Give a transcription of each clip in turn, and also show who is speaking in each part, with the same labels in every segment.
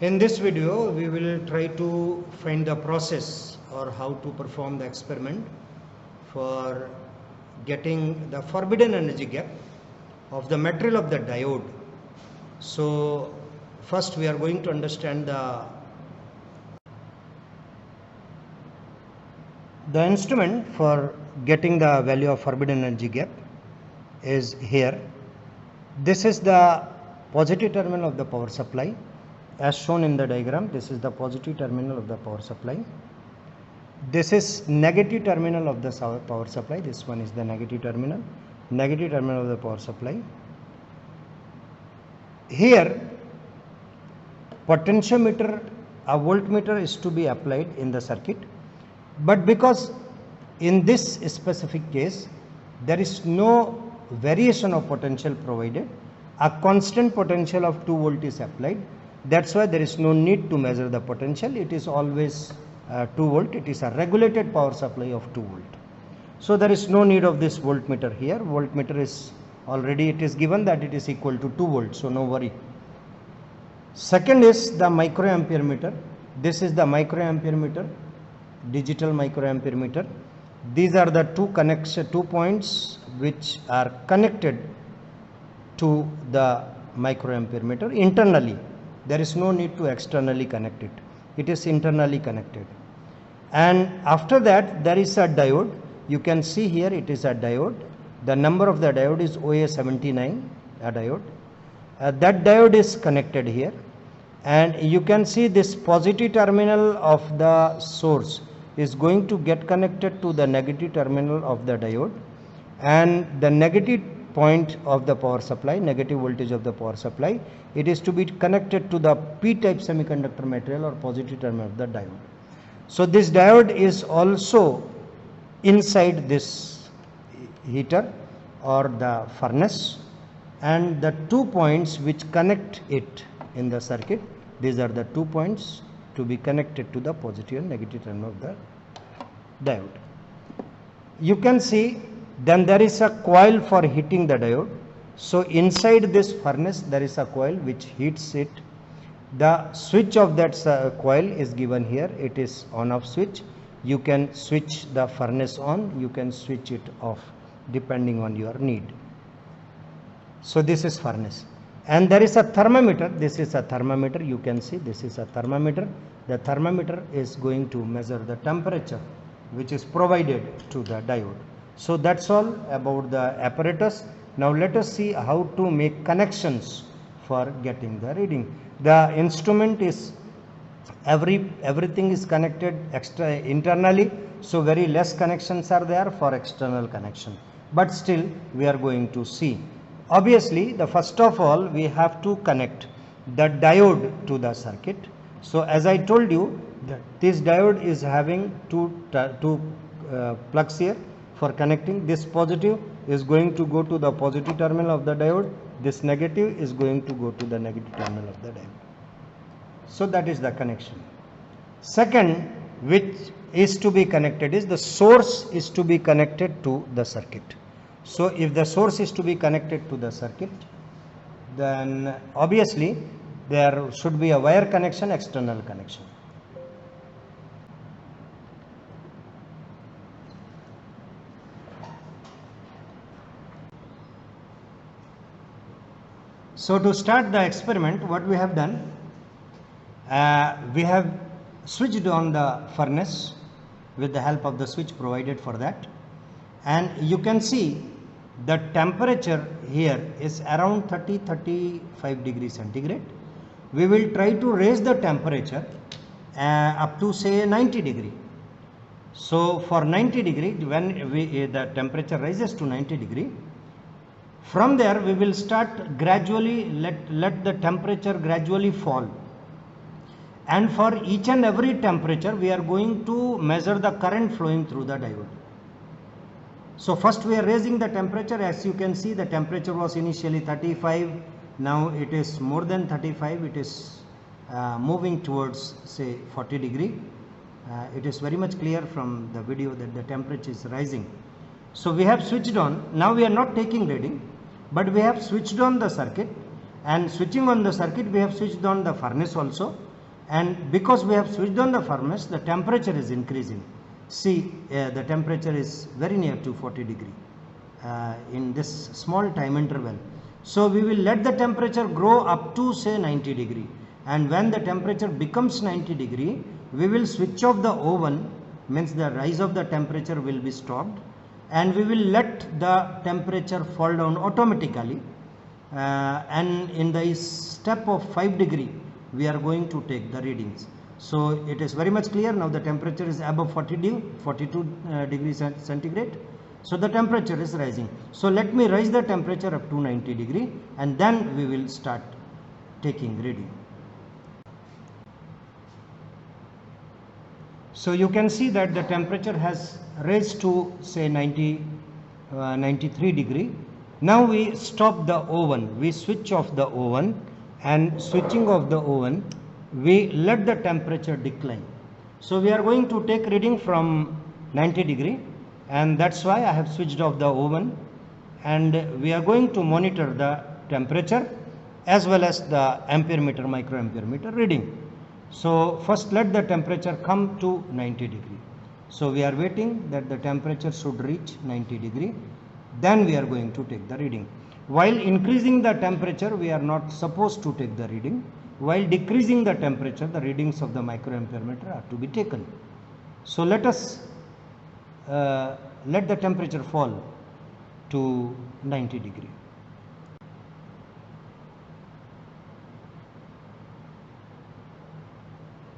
Speaker 1: In this video, we will try to find the process or how to perform the experiment for getting the forbidden energy gap of the material of the diode. So, first we are going to understand the instrument for getting the value of forbidden energy gap is here. This is the positive terminal of the power supply. As shown in the diagram, this is the positive terminal of the power supply. This is negative terminal of the power supply. This one is the negative terminal of the power supply. Here, potentiometer, a voltmeter is to be applied in the circuit, but because in this specific case there is no variation of potential provided, a constant potential of 2 volt is applied. That's why there is no need to measure the potential. It is always 2 volt. It is a regulated power supply of 2 volt. So there is no need of this voltmeter here. Voltmeter is already, it is given that it is equal to 2 volts. So no worry. Second is the microampere meter. This is the microampere meter, digital microampere meter. These are the two points which are connected to the microampere meter internally. There is no need to externally connect it. It is internally connected. And after that, there is a diode. You can see here it is a diode. The number of the diode is OA79, a diode. That diode is connected here. And you can see this positive terminal of the source is going to get connected to the negative terminal of the diode. And the negative point of the power supply, negative voltage of the power supply, it is to be connected to the p-type semiconductor material or positive terminal of the diode. So this diode is also inside this heater or the furnace, and the 2 points which connect it in the circuit, these are the 2 points to be connected to the positive and negative terminal of the diode. You can see then there is a coil for heating the diode. So inside this furnace there is a coil which heats it. The switch of that coil is given here. It is on off switch. You can switch the furnace on, you can switch it off depending on your need. So this is furnace. And there is a thermometer. This is a thermometer. You can see this is a thermometer. The thermometer is going to measure the temperature which is provided to the diode. So that's all about the apparatus. Now let us see how to make connections for getting the reading. The instrument is everything is connected internally, so very less connections are there for external connection. But still we are going to see. Obviously, the first of all we have to connect the diode to the circuit. So as I told you, this diode is having two plugs here. For connecting, this positive is going to go to the positive terminal of the diode, this negative is going to go to the negative terminal of the diode. So that is the connection. Second, which is to be connected is the source is to be connected to the circuit. So if the source is to be connected to the circuit, then obviously there should be a wire connection, external connection. So to start the experiment, what we have done, we have switched on the furnace with the help of the switch provided for that, and you can see the temperature here is around 30-35 degrees centigrade. We will try to raise the temperature up to say 90 degree. So for 90 degree, when the temperature rises to 90 degree, from there we will start gradually let the temperature gradually fall, and for each and every temperature we are going to measure the current flowing through the diode. So first we are raising the temperature. As you can see, the temperature was initially 35, now it is more than 35, it is moving towards say 40 degree. It is very much clear from the video that the temperature is rising. So we have switched on. Now we are not taking reading, but we have switched on the circuit, and switching on the circuit we have switched on the furnace also. and because we have switched on the furnace, the temperature is increasing. See, the temperature is very near to 40 degree in this small time interval. So we will let the temperature grow up to say 90 degree, and when the temperature becomes 90 degree, we will switch off the oven, means the rise of the temperature will be stopped, and we will let the temperature fall down automatically, and in the step of 5 degree we are going to take the readings. So it is very much clear now, the temperature is above 42 degrees centigrade. So the temperature is rising. So let me raise the temperature up to 90 degree, and then we will start taking reading. So you can see that the temperature has raised to say 93 degree. Now we stop the oven, we switch off the oven, and switching off the oven, we let the temperature decline. So we are going to take reading from 90 degree, and that's why I have switched off the oven, and we are going to monitor the temperature as well as the ampere meter, microampere meter reading. So first let the temperature come to 90 degree. So we are waiting that the temperature should reach 90 degree, then we are going to take the reading. While increasing the temperature, we are not supposed to take the reading. While decreasing the temperature, the readings of the microampere meter are to be taken. So let us let the temperature fall to 90 degree.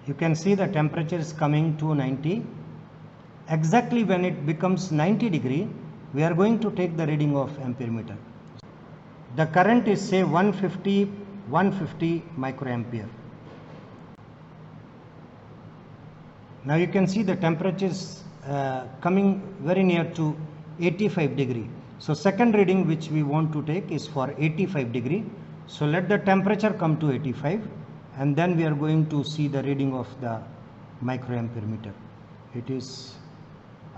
Speaker 1: You can see the temperature is coming to 90. Exactly when it becomes 90 degree, we are going to take the reading of ampere meter. The current is say 150 microampere. Now you can see the temperature is coming very near to 85 degree. So second reading which we want to take is for 85 degree. So let the temperature come to 85, and then we are going to see the reading of the microampere meter. It is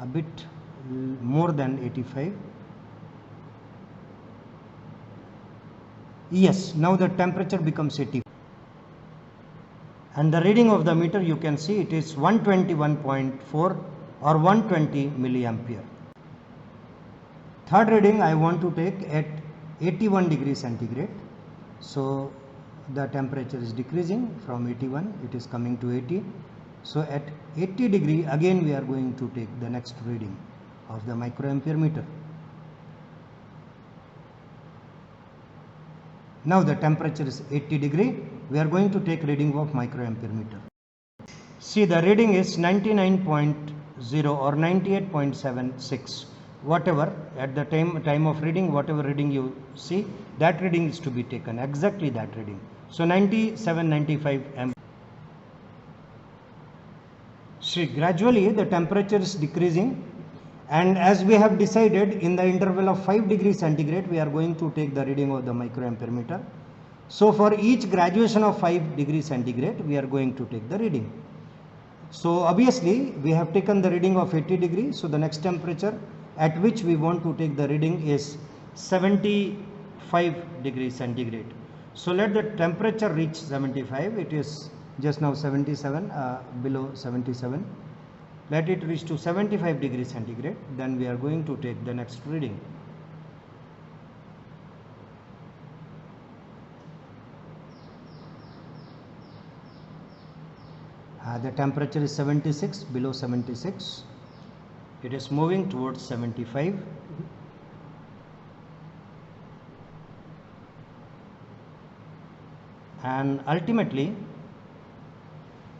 Speaker 1: a bit more than 85. Yes, now the temperature becomes 80, and the reading of the meter, you can see it is 121.4 or 120 milliampere. Third reading I want to take at 81 degrees centigrade. So the temperature is decreasing from 81, it is coming to 80. So at 80 degree again we are going to take the next reading of the microampere meter. Now the temperature is 80 degree, we are going to take reading of microampere meter. See, the reading is 99.0 or 98.76, whatever at the time of reading, whatever reading you see, that reading is to be taken, exactly that reading. So 97-95 amp. See, gradually the temperature is decreasing, and as we have decided, in the interval of 5 degrees centigrade we are going to take the reading of the microampere meter. So for each graduation of 5 degrees centigrade we are going to take the reading. So obviously we have taken the reading of 80 degrees, so the next temperature at which we want to take the reading is 75 degrees centigrade. So let the temperature reach 75, it is just now 77, below 77. Let it reach to 75 degrees centigrade, then we are going to take the next reading. The temperature is 76, below 76. It is moving towards 75. And ultimately,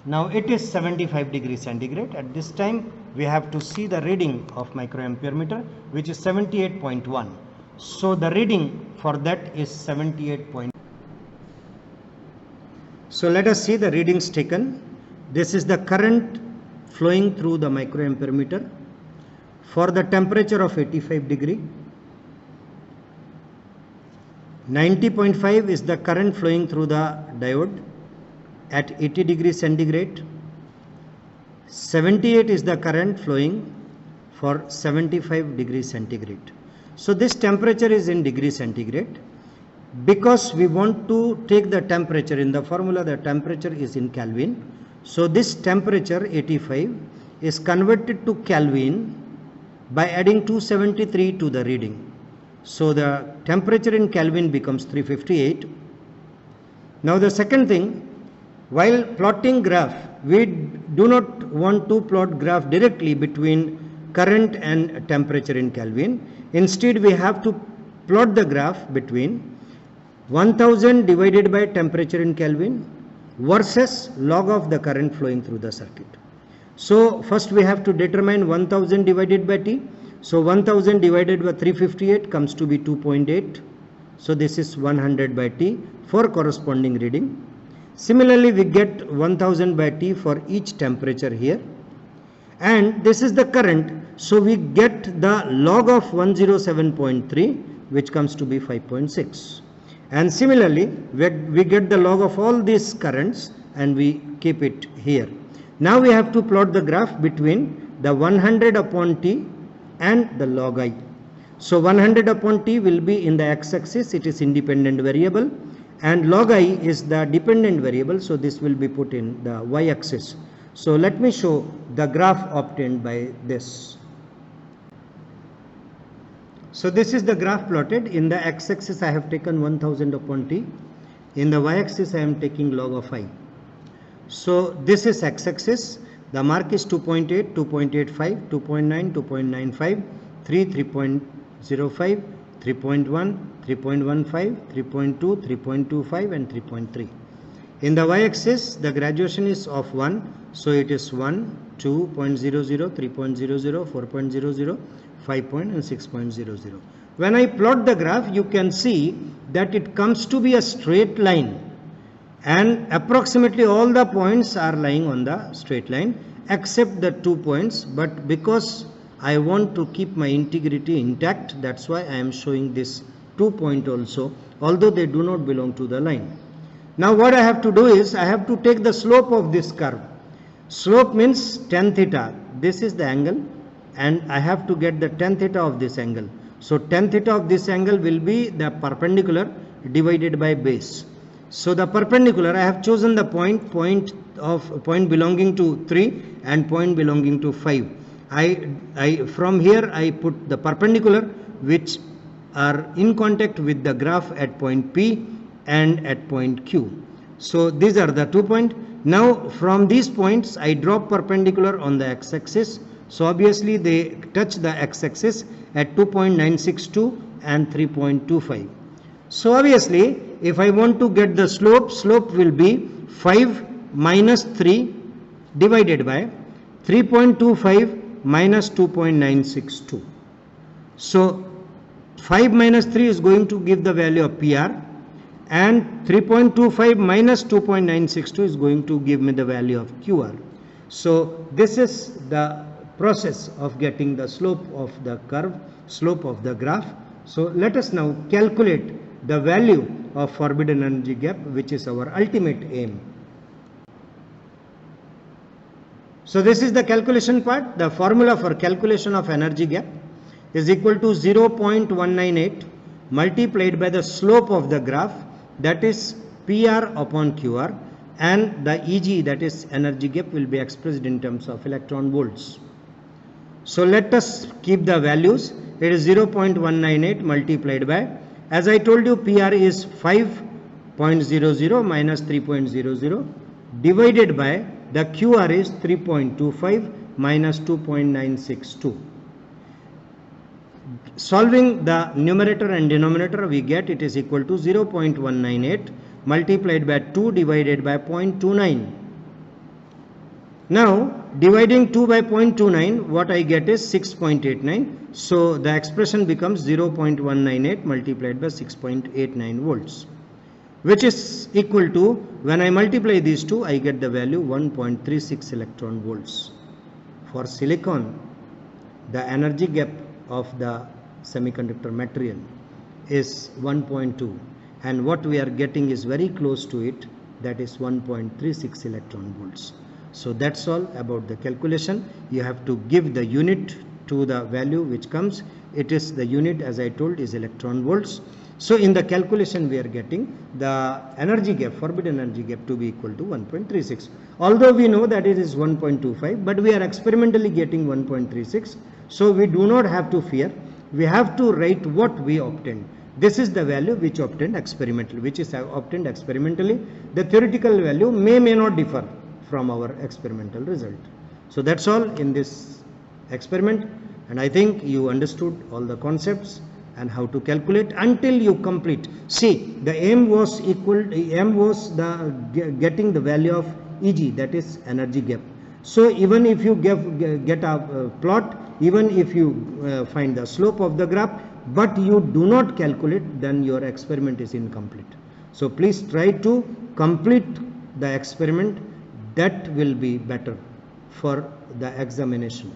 Speaker 1: now it is 75 degrees centigrade. At this time, we have to see the reading of microampere meter, which is 78.1. So the reading for that is 78. So let us see the readings taken. This is the current flowing through the microampere meter for the temperature of 85 degree. 90.5 is the current flowing through the diode at 80 degrees centigrade. 78 is the current flowing for 75 degrees centigrade. So this temperature is in degree centigrade, because we want to take the temperature. In the formula the temperature is in Kelvin, so this temperature 85 is converted to Kelvin by adding 273 to the reading. So the temperature in Kelvin becomes 358. Now the second thing, while plotting graph, we do not want to plot graph directly between current and temperature in Kelvin. Instead we have to plot the graph between 1000 divided by temperature in Kelvin versus log of the current flowing through the circuit. So first we have to determine 1000 divided by T. So 1000 divided by 358 comes to be 2.8. So this is 100 by T for corresponding reading. Similarly we get 1000 by T for each temperature here, and this is the current, so we get the log of 107.3, which comes to be 5.6. And similarly we get the log of all these currents and we keep it here. Now we have to plot the graph between the 100 upon T and the log I. So 100 upon T will be in the x-axis, it is independent variable, and log I is the dependent variable, so this will be put in the y-axis. So let me show the graph obtained by this. So this is the graph plotted. In the x-axis I have taken 1000 upon T, in the y-axis I am taking log of I. So this is x-axis, the mark is 2.8, 2.85, 2.9, 2.95, 3, 3.05, 3.1, 3.15, 3.2, 3.25 and 3.3. In the y-axis the graduation is of 1, so it is 1, 2.00, 3.00, 4.00, 5 and 6.00. When I plot the graph, you can see that it comes to be a straight line, and approximately all the points are lying on the straight line except the 2 points, but because I want to keep my integrity intact, that's why I am showing this 2 point also, although they do not belong to the line. Now what I have to do is I have to take the slope of this curve. Slope means tan theta. This is the angle, and I have to get the tan theta of this angle. So tan theta of this angle will be the perpendicular divided by base. So the perpendicular, I have chosen the point belonging to 3 and point belonging to 5. From here I put the perpendicular which are in contact with the graph at point P and at point Q. So these are the 2 points. Now from these points I drop perpendicular on the x-axis. So obviously they touch the x-axis at 2.962 and 3.25. So obviously if I want to get the slope will be 5 minus 3 divided by 3.25 minus 2.962. So 5 minus 3 is going to give the value of PR, and 3.25 minus 2.962 is going to give me the value of QR. So this is the process of getting the slope of the curve, slope of the graph. So let us now calculate the value of forbidden energy gap, which is our ultimate aim. So this is the calculation part. The formula for calculation of energy gap is equal to 0.198 multiplied by the slope of the graph, that is PR upon QR, and the EG, that is energy gap, will be expressed in terms of electron volts. So let us keep the values. It is 0.198 multiplied by, as I told you, PR is 5.00 minus 3.00 divided by the QR is 3.25 minus 2.962. Solving the numerator and denominator, we get it is equal to 0.198 multiplied by 2 divided by 0.29. Now dividing 2 by 0.29, what I get is 6.89. So the expression becomes 0.198 multiplied by 6.89 volts, which is equal to, when I multiply these two, I get the value 1.36 electron volts. For silicon, the energy gap of the semiconductor material is 1.2, and what we are getting is very close to it, that is 1.36 electron volts. So that's all about the calculation. You have to give the unit to the value which comes. It is the unit, as I told, is electron volts. So in the calculation we are getting the energy gap, forbidden energy gap, to be equal to 1.36. Although we know that it is 1.25, but we are experimentally getting 1.36. So we do not have to fear. We have to write what we obtained. This is the value which obtained experimentally, which is obtained experimentally. The theoretical value may not differ from our experimental result. So that's all in this experiment, and I think you understood all the concepts and how to calculate until you complete. See, the M was the getting the value of Eg, that is energy gap. So even if you get a plot, even if you find the slope of the graph, but you do not calculate, then your experiment is incomplete. So please try to complete the experiment. That will be better for the examination.